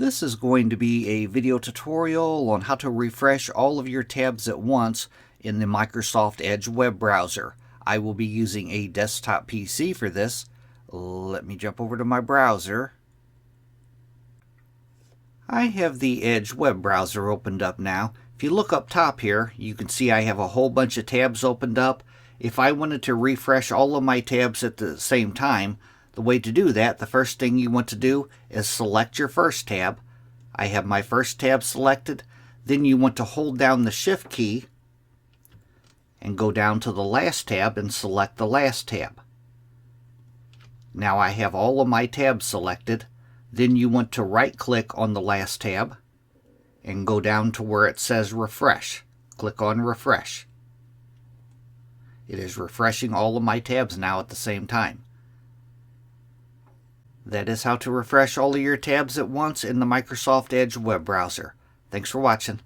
This is going to be a video tutorial on how to refresh all of your tabs at once in the Microsoft Edge web browser. I will be using a desktop PC for this. Let me jump over to my browser. I have the Edge web browser opened up now. If you look up top here, you can see I have a whole bunch of tabs opened up. If I wanted to refresh all of my tabs at the same time, the way to do that, the first thing you want to do is select your first tab. I have my first tab selected. Then you want to hold down the Shift key and go down to the last tab and select the last tab. Now I have all of my tabs selected. Then you want to right-click on the last tab and go down to where it says Refresh. Click on Refresh. It is refreshing all of my tabs now at the same time. That is how to refresh all of your tabs at once in the Microsoft Edge web browser. Thanks for watching.